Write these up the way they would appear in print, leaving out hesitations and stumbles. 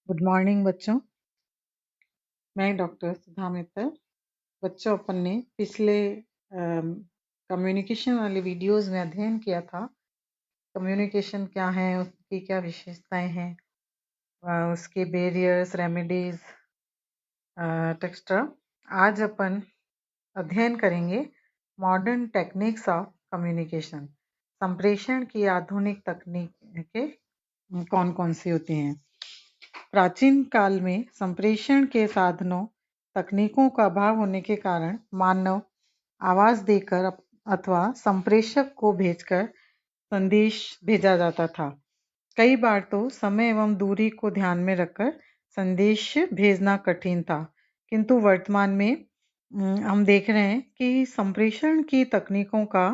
Good morning बच्चों। मैं doctor सुधा मित्तल। बच्चों, अपन ने पिछले कम्युनिकेशन वाले वीडियोस में अध्ययन किया था कम्युनिकेशन क्या है, उसकी क्या विशेषताएं हैं, उसके बैरियर्स, रेमेडीज, टेक्स्ट्रा। आज अपन अध्ययन करेंगे मॉडर्न टेक्निक्स ऑफ कम्युनिकेशन। संप्रेषण की आधुनिक तकनीकें कौन कौन सी होती हैं। प्राचीन काल में संप्रेषण के साधनों तकनीकों का अभाव होने के कारण मानव आवाज देकर अथवा संप्रेषक को भेजकर संदेश भेजा जाता था। कई बार तो समय एवं दूरी को ध्यान में रखकर संदेश भेजना कठिन था, किंतु वर्तमान में हम देख रहे हैं कि संप्रेषण की तकनीकों का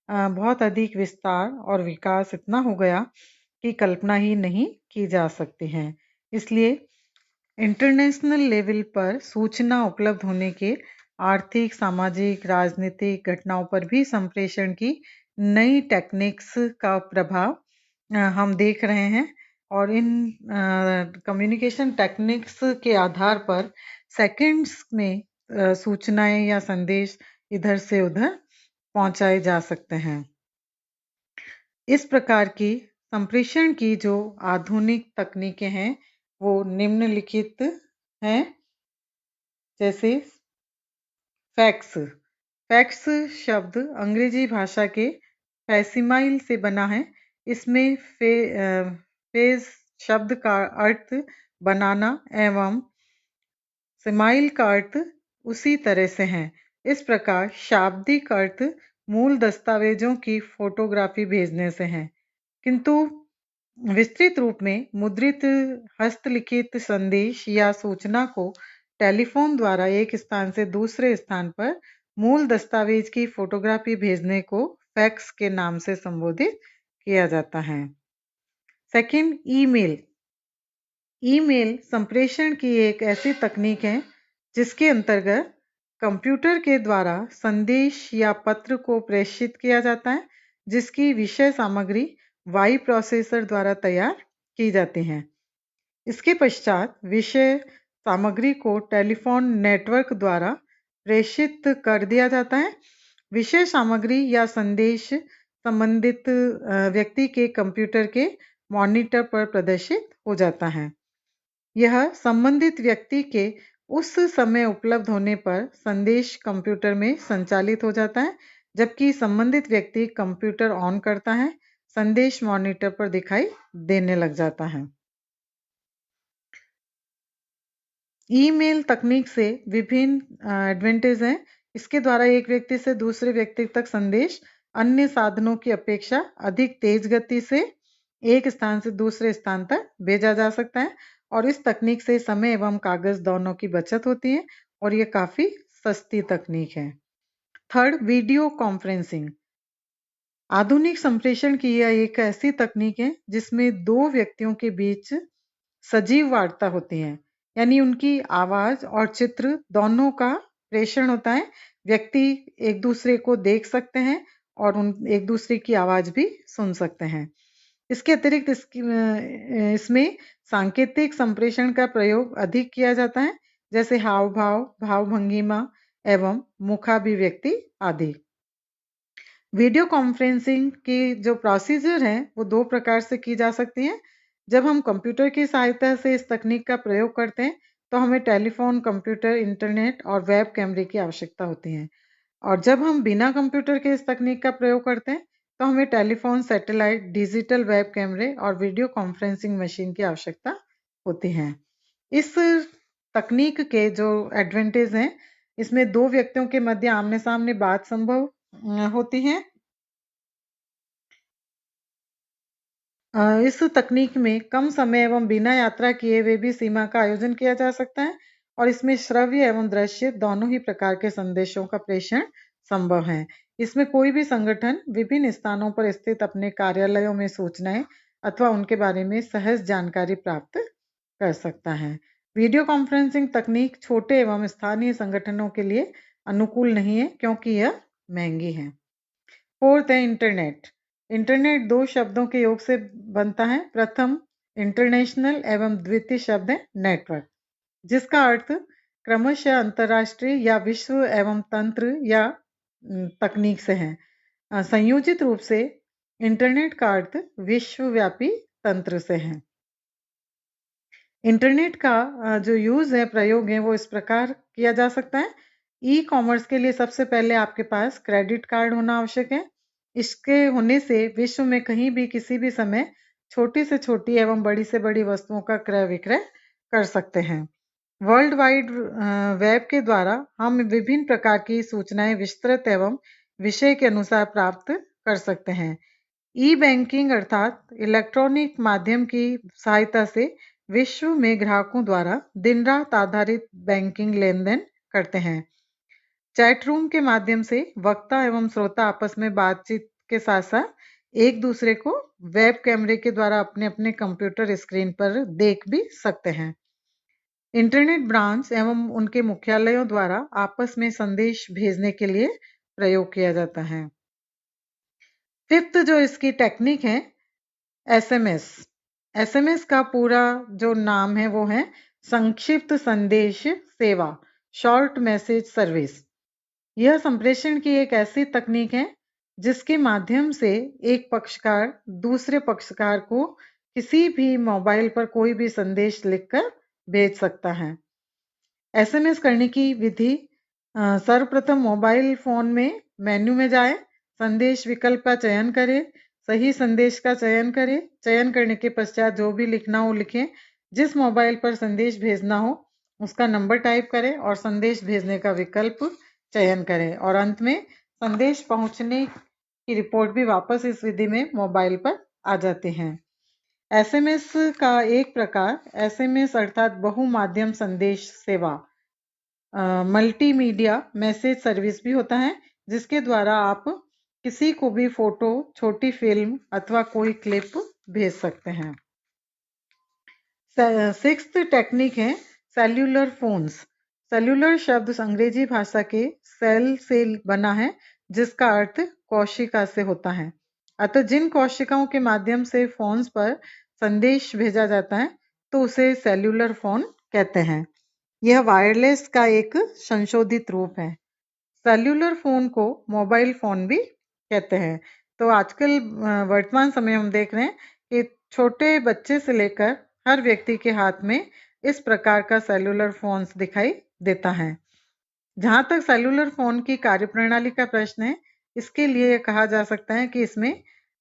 बहुत अधिक विस्तार और विकास इतना हो गया कि कल्पना ही नहीं की जा सकती है। इसलिए इंटरनेशनल लेवल पर सूचना उपलब्ध होने के आर्थिक, सामाजिक, राजनीतिक घटनाओं पर भी संप्रेषण की नई टेक्निक्स का प्रभाव हम देख रहे हैं। और इन कम्युनिकेशन टेक्निक्स के आधार पर सेकंड्स में सूचनाएं या संदेश इधर से उधर पहुंचाए जा सकते हैं। इस प्रकार की संप्रेषण की जो आधुनिक तकनीकें हैं वो निम्नलिखित हैं। जैसे फैक्स। फैक्स शब्द अंग्रेजी भाषा के फैसिमाइल से बना है। इसमें फेज शब्द का अर्थ बनाना एवं सिमाइल का अर्थ उसी तरह से है। इस प्रकार शाब्दिक अर्थ मूल दस्तावेजों की फोटोग्राफी भेजने से है, किंतु विस्तृत रूप में मुद्रित हस्तलिखित संदेश या सूचना को टेलीफोन द्वारा एक स्थान से दूसरे स्थान पर मूल दस्तावेज की फोटोग्राफी भेजने को फैक्स के नाम से संबोधित किया जाता है। Second, email. ईमेल संप्रेषण की एक ऐसी तकनीक है जिसके अंतर्गत कंप्यूटर के द्वारा संदेश या पत्र को प्रेषित किया जाता है, जिसकी विषय सामग्री वाई प्रोसेसर द्वारा तैयार की जाती है। इसके पश्चात विषय सामग्री को टेलीफोन नेटवर्क द्वारा प्रेषित कर दिया जाता है। विषय सामग्री या संदेश संबंधित व्यक्ति के कंप्यूटर के मॉनिटर पर प्रदर्शित हो जाता है। यह संबंधित व्यक्ति के उस समय उपलब्ध होने पर संदेश कंप्यूटर में संचालित हो जाता है। जबकि संबंधित व्यक्ति कंप्यूटर ऑन करता है, संदेश मॉनिटर पर दिखाई देने लग जाता है। ईमेल तकनीक से विभिन्न एडवांटेज हैं। इसके द्वारा एक व्यक्ति से दूसरे व्यक्ति तक संदेश अन्य साधनों की अपेक्षा अधिक तेज गति से एक स्थान से दूसरे स्थान तक भेजा जा सकता है, और इस तकनीक से समय एवं कागज दोनों की बचत होती है और ये काफी सस्ती तकनीक है। Third, video conferencing. आधुनिक संप्रेषण की यह एक ऐसी तकनीक है जिसमें दो व्यक्तियों के बीच सजीव वार्ता होती है, यानी उनकी आवाज और चित्र दोनों का प्रेषण होता है। व्यक्ति एक दूसरे को देख सकते हैं और एक दूसरे की आवाज भी सुन सकते हैं। इसके अतिरिक्त इसमें सांकेतिक संप्रेषण का प्रयोग अधिक किया जाता है, जैसे हाव भाव, भाव भंगिमा एवं मुखाभिव्यक्ति आदि। वीडियो कॉन्फ्रेंसिंग की जो प्रोसीजर है वो दो प्रकार से की जा सकती है। जब हम कंप्यूटर की सहायता से इस तकनीक का प्रयोग करते हैं तो हमें टेलीफोन, कंप्यूटर, इंटरनेट और वेब कैमरे की आवश्यकता होती है। और जब हम बिना कंप्यूटर के इस तकनीक का प्रयोग करते हैं तो हमें टेलीफोन, सैटेलाइट, डिजिटल वेब कैमरे और वीडियो कॉन्फ्रेंसिंग मशीन की आवश्यकता होती है। इस तकनीक के जो एडवांटेज हैं, इसमें दो व्यक्तियों के मध्य आमने सामने बात संभव होती है। इस तकनीक में कम समय एवं बिना यात्रा किए हुए भी सीमा का आयोजन किया जा सकता है, और इसमें श्रव्य एवं दृश्य दोनों ही प्रकार के संदेशों का प्रेषण संभव है। इसमें कोई भी संगठन विभिन्न स्थानों पर स्थित अपने कार्यालयों में सूचनाएं अथवा उनके बारे में सहज जानकारी प्राप्त कर सकता है। वीडियो कॉन्फ्रेंसिंग तकनीक छोटे एवं स्थानीय संगठनों के लिए अनुकूल नहीं है, क्योंकि यह महंगी है। फोर्थ है इंटरनेट। इंटरनेट दो शब्दों के योग से बनता है। प्रथम इंटरनेशनल एवं द्वितीय शब्द है नेटवर्क, जिसका अर्थ क्रमशः अंतरराष्ट्रीय या विश्व एवं तंत्र या तकनीक से है। संयोजित रूप से इंटरनेट का अर्थ विश्वव्यापी तंत्र से है। इंटरनेट का जो यूज़ है, प्रयोग है, वो इस प्रकार किया जा सकता है। ई कॉमर्स के लिए सबसे पहले आपके पास क्रेडिट कार्ड होना आवश्यक है। इसके होने से विश्व में कहीं भी किसी भी समय छोटी से छोटी एवं बड़ी से बड़ी वस्तुओं का क्रय विक्रय कर सकते हैं। वर्ल्ड वाइड वेब के द्वारा हम विभिन्न प्रकार की सूचनाएं विस्तृत एवं विषय के अनुसार प्राप्त कर सकते हैं। ई बैंकिंग अर्थात इलेक्ट्रॉनिक माध्यम की सहायता से विश्व में ग्राहकों द्वारा दिन रात आधारित बैंकिंग लेन देन करते हैं। चैट रूम के माध्यम से वक्ता एवं श्रोता आपस में बातचीत के साथ साथ एक दूसरे को वेब कैमरे के द्वारा अपने अपने कंप्यूटर स्क्रीन पर देख भी सकते हैं। इंटरनेट ब्रांच एवं उनके मुख्यालयों द्वारा आपस में संदेश भेजने के लिए प्रयोग किया जाता है। फिफ्थ जो इसकी टेक्निक है, एसएमएस। एसएमएस का पूरा जो नाम है वो है संक्षिप्त संदेश सेवा, शॉर्ट मैसेज सर्विस। यह संप्रेषण की एक ऐसी तकनीक है जिसके माध्यम से एक पक्षकार दूसरे पक्षकार को किसी भी मोबाइल पर कोई भी संदेश लिखकर भेज सकता है। एसएमएस करने की विधि, सर्वप्रथम मोबाइल फोन में मेन्यू में जाएं, संदेश विकल्प का चयन करें, सही संदेश का चयन करें। चयन करने के पश्चात जो भी लिखना हो लिखें। जिस मोबाइल पर संदेश भेजना हो उसका नंबर टाइप करें और संदेश भेजने का विकल्प चयन करें और अंत में संदेश पहुंचने की रिपोर्ट भी वापस इस विधि में मोबाइल पर आ जाती है। एसएमएस का एक प्रकार एसएमएस अर्थात बहुमाध्यम संदेश सेवा, मल्टीमीडिया मैसेज सर्विस भी होता है, जिसके द्वारा आप किसी को भी फोटो, छोटी फिल्म अथवा कोई क्लिप भेज सकते हैं। सिक्स्थ टेक्निक है सेल्यूलर फोन्स। सेल्यूलर शब्द अंग्रेजी भाषा के सेल से बना है, जिसका अर्थ कोशिका से होता है। अतः जिन कोशिकाओं के माध्यम से फोन्स पर संदेश भेजा जाता है तो उसे सेल्यूलर फोन कहते हैं। यह वायरलेस का एक संशोधित रूप है। सेल्यूलर फोन को मोबाइल फोन भी कहते हैं। तो आजकल वर्तमान समय हम देख रहे हैं कि छोटे बच्चे से लेकर हर व्यक्ति के हाथ में इस प्रकार का सेल्यूलर फोन्स दिखाई देता है। जहां तक सेल्यूलर फोन की कार्यप्रणाली का प्रश्न है, इसके लिए कहा जा सकता है कि इसमें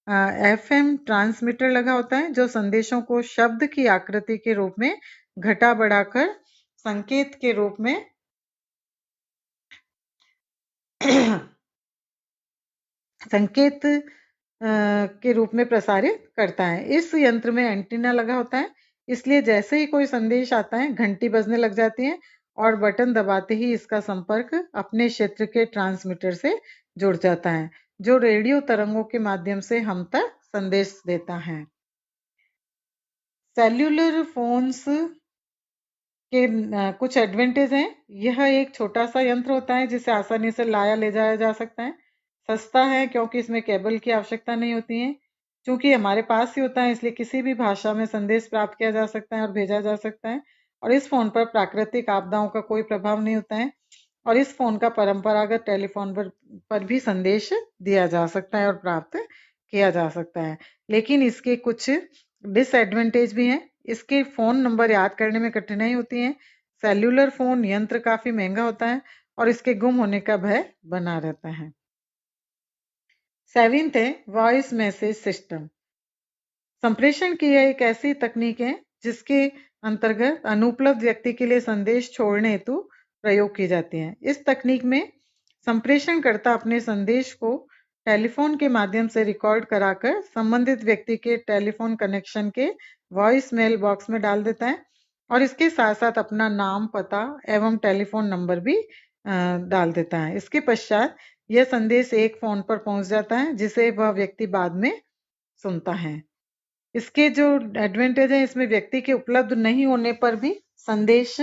एफएम ट्रांसमीटर लगा होता है जो संदेशों को शब्द की आकृति के रूप में घटा बढ़ाकर संकेत के रूप में संकेत के रूप में प्रसारित करता है। इस यंत्र में एंटीना लगा होता है, इसलिए जैसे ही कोई संदेश आता है घंटी बजने लग जाती है और बटन दबाते ही इसका संपर्क अपने क्षेत्र के ट्रांसमीटर से जुड़ जाता है, जो रेडियो तरंगों के माध्यम से हम तक संदेश देता है। सेल्यूलर फोन्स के कुछ एडवांटेज हैं। यह एक छोटा सा यंत्र होता है जिसे आसानी से लाया ले जाया जा सकता है। सस्ता है क्योंकि इसमें केबल की आवश्यकता नहीं होती है। चूंकि हमारे पास ही होता है इसलिए किसी भी भाषा में संदेश प्राप्त किया जा सकता है और भेजा जा सकता है। और इस फोन पर प्राकृतिक आपदाओं का कोई प्रभाव नहीं होता है और इस फोन का परंपरागत टेलीफोन पर भी संदेश दिया जा सकता है और प्राप्त किया जा सकता है। लेकिन इसके कुछ डिसएडवांटेज भी हैं। इसके फोन नंबर याद करने में कठिनाई होती है। सेल्यूलर फोन यंत्र काफी महंगा होता है और इसके गुम होने का भय बना रहता है। सेवेंथ है वॉइस मैसेज सिस्टम। संप्रेषण की यह एक ऐसी तकनीक है जिसके अंतर्गत अनुपलब्ध व्यक्ति के लिए संदेश छोड़ने हेतु प्रयोग की जाती है। इस तकनीक में संप्रेषणकर्ता अपने संदेश को टेलीफोन के माध्यम से रिकॉर्ड कराकर संबंधित व्यक्ति के टेलीफोन कनेक्शन के वॉइस मेल बॉक्स में डाल देता है और इसके साथ साथ अपना नाम, पता एवं टेलीफोन नंबर भी डाल देता है। इसके पश्चात यह संदेश एक फोन पर पहुंच जाता है जिसे वह व्यक्ति बाद में सुनता है। इसके जो एडवांटेज है, इसमें व्यक्ति के उपलब्ध नहीं होने पर भी संदेश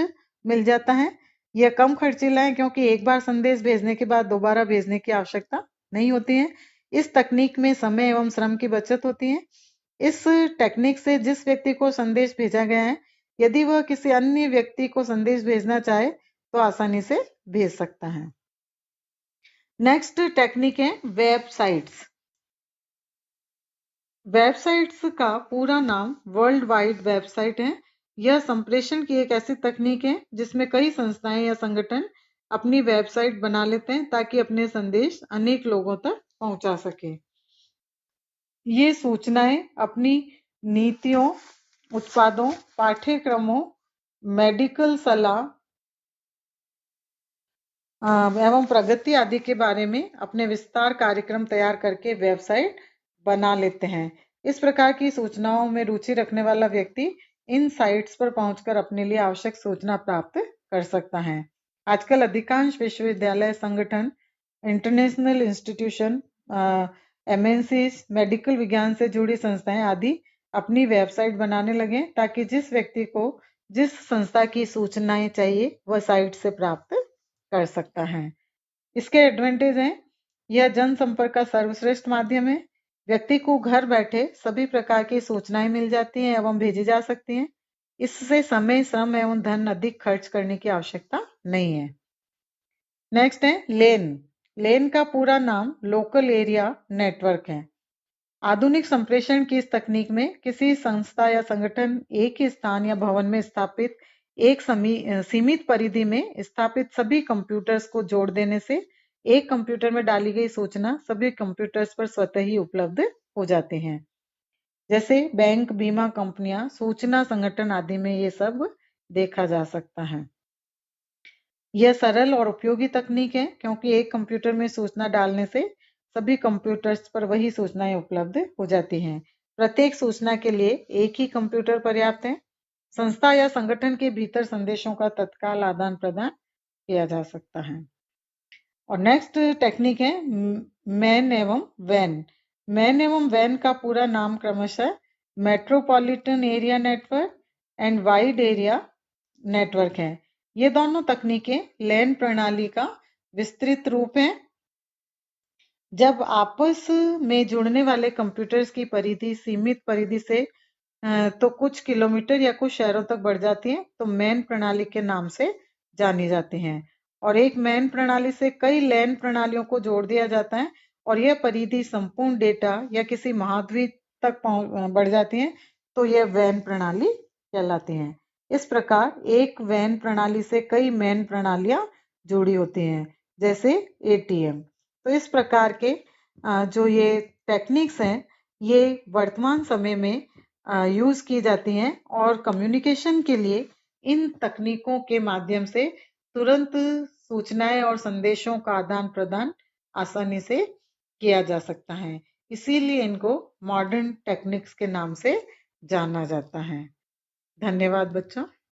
मिल जाता है। यह कम खर्चीला है क्योंकि एक बार संदेश भेजने के बाद दोबारा भेजने की आवश्यकता नहीं होती है। इस तकनीक में समय एवं श्रम की बचत होती है। इस टेक्निक से जिस व्यक्ति को संदेश भेजा गया है, यदि वह किसी अन्य व्यक्ति को संदेश भेजना चाहे तो आसानी से भेज सकता है। नेक्स्ट टेक्निक है वेबसाइट्स। वेबसाइट्स का पूरा नाम वर्ल्ड वाइड वेबसाइट है। यह संप्रेषण की एक ऐसी तकनीक है जिसमें कई संस्थाएं या संगठन अपनी वेबसाइट बना लेते हैं ताकि अपने संदेश अनेक लोगों तक पहुंचा सके। ये सूचनाएं अपनी नीतियों, उत्पादों, पाठ्यक्रमों, मेडिकल सलाह एवं प्रगति आदि के बारे में अपने विस्तार कार्यक्रम तैयार करके वेबसाइट बना लेते हैं। इस प्रकार की सूचनाओं में रुचि रखने वाला व्यक्ति इन साइट्स पर पहुंचकर अपने लिए आवश्यक सूचना प्राप्त कर सकता है। आजकल अधिकांश विश्वविद्यालय, संगठन, इंटरनेशनल इंस्टीट्यूशन, MNCs, मेडिकल विज्ञान से जुड़ी संस्थाएं आदि अपनी वेबसाइट बनाने लगे ताकि जिस व्यक्ति को जिस संस्था की सूचनाएं चाहिए वह साइट से प्राप्त कर सकता है। इसके एडवांटेज हैं, यह जनसंपर्क का सर्वश्रेष्ठ माध्यम है। व्यक्ति को घर बैठे सभी प्रकार की सूचनाएं मिल जाती हैं एवं भेजी जा सकती हैं। इससे समय, श्रम एवं धन अधिक खर्च करने की आवश्यकता नहीं है। नेक्स्ट है लेन। लेन का पूरा नाम लोकल एरिया नेटवर्क है। आधुनिक संप्रेषण की इस तकनीक में किसी संस्था या संगठन एक ही स्थान या भवन में स्थापित एक सीमित परिधि में स्थापित सभी कंप्यूटर्स को जोड़ देने से एक कंप्यूटर में डाली गई सूचना सभी कंप्यूटर्स पर स्वतः ही उपलब्ध हो जाते हैं। जैसे बैंक, बीमा कंपनियां, सूचना संगठन आदि में ये सब देखा जा सकता है। यह सरल और उपयोगी तकनीक है क्योंकि एक कंप्यूटर में सूचना डालने से सभी कंप्यूटर्स पर वही सूचनाएं उपलब्ध हो जाती हैं। प्रत्येक सूचना के लिए एक ही कंप्यूटर पर्याप्त है। संस्था या संगठन के भीतर संदेशों का तत्काल आदान प्रदान किया जा सकता है। और नेक्स्ट टेक्निक है मैन एवं वैन। मैन एवं वैन का पूरा नाम क्रमशः metropolitan area network and wide area network है। ये दोनों तकनीकें लैन प्रणाली का विस्तृत रूप है। जब आपस में जुड़ने वाले कंप्यूटर्स की परिधि सीमित परिधि से तो कुछ किलोमीटर या कुछ शहरों तक बढ़ जाती है तो मैन प्रणाली के नाम से जानी जाती हैं। और एक मैन प्रणाली से कई लैन प्रणालियों को जोड़ दिया जाता है और यह परिधि संपूर्ण डेटा या किसी महाद्वीप तक बढ़ जाती है तो यह वैन प्रणाली कहलाती है। इस प्रकार एक वैन प्रणाली से कई मैन प्रणालियां जुड़ी होती हैं, जैसे ATM। तो इस प्रकार के जो ये टेक्निक्स हैं ये वर्तमान समय में यूज की जाती हैं और कम्युनिकेशन के लिए इन तकनीकों के माध्यम से तुरंत सूचनाएं और संदेशों का आदान प्रदान आसानी से किया जा सकता है। इसीलिए इनको मॉडर्न टेक्निक्स के नाम से जाना जाता है। धन्यवाद बच्चों।